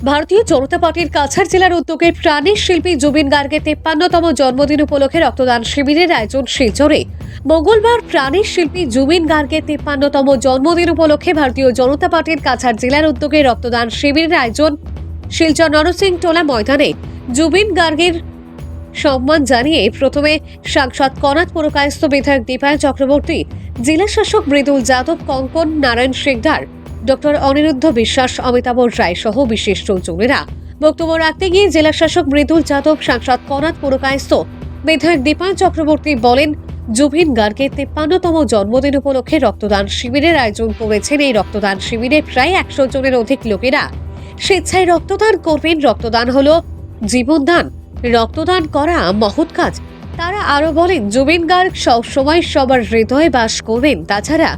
ভারতীয় জনতা পার্টির কাছাড় জেলার উদ্যোগে প্রাণের শিল্পী জুবিন গার্গের 53তম জন্মদিন উপলক্ষে রক্তদান শিবিরের আয়োজন শিলচরে। মঙ্গলবার প্রাণের শিল্পী জুবিন গার্গের 53তম জন্মদিন উপলক্ষে ভারতীয় জনতা পার্টির কাছাড় জেলার উদ্যোগে রক্তদান শিবিরের আয়োজন শিলচর নরসিং টোলা ময়দানে। জুবিন গার্গের সম্মান জানিয়ে প্রথমে সাংসদ কনাথ পুরকায়স্থ বিধায়ক দীপায়ন চক্রবর্তী, জেলা শাসক মৃদুল যাদব, কঙ্কন নারায়ণ শেখদার, ডক্টর অনিরুদ্ধ বিশ্বাস, অমিতাভ রায় সহ বিশিষ্টজনেরা বক্তব্য রাখতে গিয়ে জেলা শাসক মৃদুল যাদব, সাংসদ কনাথ পুরকায়স্থ বিধায়ক দীপায়ন চক্রবর্তী বলেন, জুবিন গার্গের 53তম জন্মদিন উপলক্ষে রক্তদান শিবিরের আয়োজন করেছেন। এই রক্তদান শিবিরে প্রায় 100 জনের অধিক লোকেরা স্বেচ্ছায় রক্তদান করবেন। রক্তদান হলো জীবনদান, রক্তদান করা মহৎ কাজ। তারা আরো বলেন, জুবিন গার্গ সবসময় সবার হৃদয়ে বাস করবেন। তাছাড়া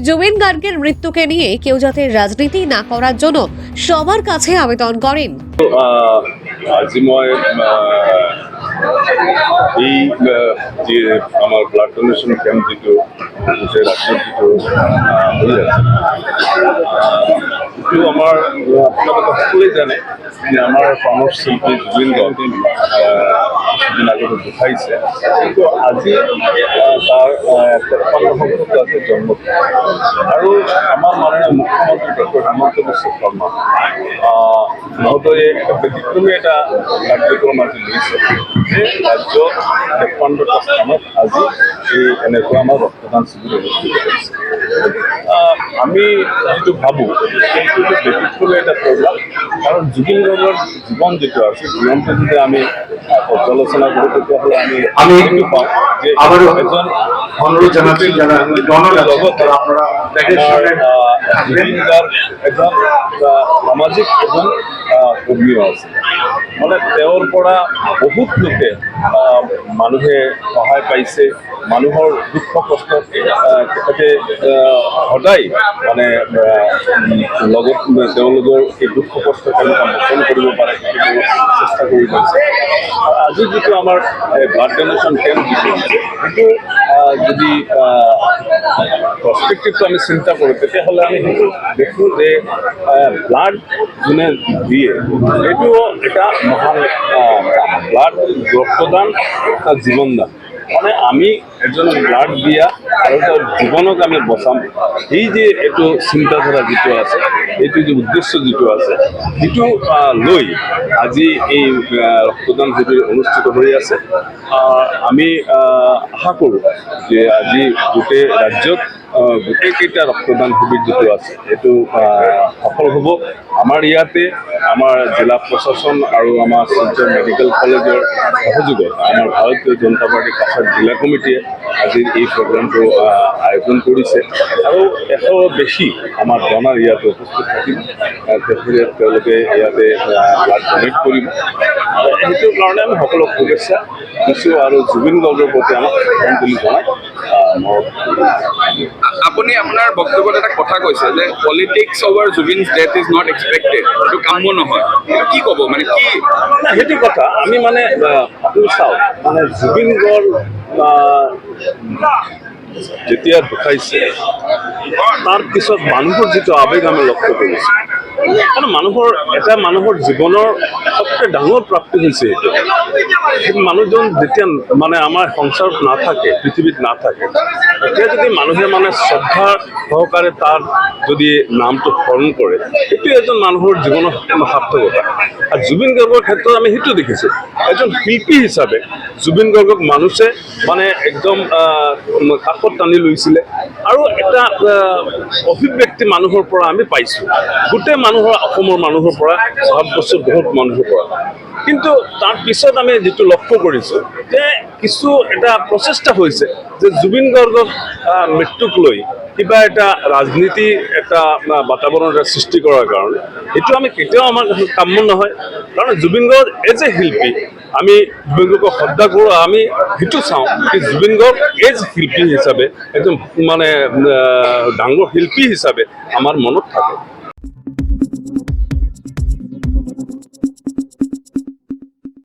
জুবিন গার্গের মৃত্যুকে নিয়ে কেউ যাতে রাজনীতি না করার জন্য সবার কাছে আবেদন করেন। আজি মই এই যে আমার ব্লাড ডোনেশন ক্যাম্প যিটো গোটেই ৰাজ্যত যিটো হৈ আছে, এইটো আমাৰ আপোনালোকে সকলোৱে জানে যে আমাৰ প্ৰাণৰ শিল্পী জুবিন গাৰ্গ কিছুদিন আগতে ঢুকাইছে। কিন্তু আজি তাৰ 53 আছে জন্মদিন, আৰু আমাৰ মাননীয় মুখ্যমন্ত্ৰী ডক্টৰ হিমন্ত বিশ্ব শৰ্মা মহোদয়ে ব্যতিক্ৰমী এটা কাৰ্যক্ৰম আজি লৈছে যে ৰাজ্যত 53টা স্থানত আজি এই এনেকুৱা আমাৰ ৰক্তদান শিবিৰ অনুষ্ঠিত কৰিছে। আমি যিটো ভাবোঁ সেইটো ব্যতিক্ৰমী এটা প্ৰগ্ৰাম, কাৰণ জুবিন গাৰ্গৰ জীৱন যিটো আছে, জীৱনটো যদি আমি পৰ্যালোচনা কৰোঁ তেতিয়াহ'লে আমি এইটো পাওঁ যে এজন জুবিন গাৰ্গ এজন সামাজিক এজন কৰ্মীও আছে। মানে তেওঁৰ পৰা বহুত লোকে মানুহে সহায় পাইছে। মানুহৰ দুখ কষ্টত তেখেতে সদায় মানে লগত তেওঁলোকৰ এই দুখ কষ্ট কেনেকুৱা মোচন কৰিব পাৰে সেইটো চেষ্টা কৰি গৈছে। আজি যিটো আমাৰ ব্লাড ডোনেশ্যন কেম্প যিটো সেইটো যদি পাৰ্সপেক্টিভটো আমি চিন্তা কৰোঁ তেতিয়াহ'লে আমি সেইটো দেখোঁ যে ব্লাড যোনে দিয়ে এইটো এটা মহান ব্লাড ৰক্তদান জীৱনদান। মানে আমি এজন ব্লাড দিয়া আৰু তাৰ জীৱনক আমি বচাম, এই যে এইটো চিন্তাধাৰা যিটো আছে, এইটো যে উদ্দেশ্য যিটো আছে, সেইটো লৈ আজি এই ৰক্তদান শিবিৰ অনুষ্ঠিত হৈ আছে। আমি আশা কৰোঁ যে আজি গোটেই ৰাজ্যত গোটেইকেইটা ৰক্তদান শিবিৰ যিটো আছে এইটো সফল হ'ব। আমাৰ ইয়াতে আমাৰ জিলা প্ৰশাসন আৰু আমাৰ শিলচৰ মেডিকেল কলেজৰ সহযোগত আমাৰ ভাৰতীয় জনতা পাৰ্টি কাছাড় জিলা কমিটিয়ে আজি এই প্ৰগ্ৰামটো আয়োজন কৰিছে। আৰু 100 বেছি আমাৰ ডনাৰ ইয়াতে উপস্থিত থাকিব, তেওঁলোকে ইয়াতে ব্লাড ডনেট কৰিব। সেইটো কাৰণে আমি সকলোক শুভেচ্ছা দিছোঁ আৰু জুবিন গাৰ্গৰ প্ৰতি আমাক শ্ৰদ্ধাঞ্জলি জনাই আপুনি আপোনাৰ বক্তব্যত এটা কথা কৈছে যে politics over Zubeen's death is not expected, এইটো কাম্য নহয়। এইটো কি ক'ব, মানে কি? সেইটো কথা আমি মানে আপুনি চাওক, মানে জুবিন গাৰ্গ যেতিয়া ঢুকাইছে তাৰ পিছত মানুহৰ যিটো আৱেগ আমি লক্ষ্য কৰিছোঁ, কাৰণ মানুহৰ জীৱনৰ আটাইতকৈ ডাঙৰ প্ৰাপ্তি হৈছে এইটো। মানুহজন যেতিয়া মানে আমাৰ সংসাৰত নাথাকে, পৃথিৱীত নাথাকে, এতিয়া যদি মানুহে মানে শ্ৰদ্ধা সহকাৰে তাৰ যদি নামটো স্মৰণ কৰে, সেইটো এজন মানুহৰ জীৱনৰ সাৰ্থকতা। আৰু জুবিন গাৰ্গৰ ক্ষেত্ৰত আমি সেইটো দেখিছোঁ, এজন শিল্পী হিচাপে জুবিন গাৰ্গক মানুহে মানে একদম কাষত টানি লৈছিলে, আৰু এটা অভিব্যক্তি মানুহৰ পৰা আমি পাইছোঁ, গোটেই মানুহৰ, অসমৰ মানুহৰ পৰা, ভাৰতবৰ্ষৰ বহুত মানুহৰ পৰা। কিন্তু তাৰ পিছত আমি যিটো লক্ষ্য কৰিছোঁ যে কিছু এটা প্ৰচেষ্টা হৈছে যে জুবিন গাৰ্গক মৃত্যুক লৈ কিবা এটা ৰাজনীতি এটা বাতাবৰণ এটা সৃষ্টি কৰাৰ কাৰণে এইটো আমি কেতিয়াও আমাৰ কাম্য নহয়। কাৰণ জুবিন গাৰ্গ এজ এ শিল্পী আমি জুবিন গাৰ্গক শ্ৰদ্ধা কৰোঁ। আমি সেইটো চাওঁ যে জুবিন গাৰ্গ এজ শিল্পী হিচাপে একদম মানে ডাঙৰ শিল্পী হিচাপে আমাৰ মনত থাকে।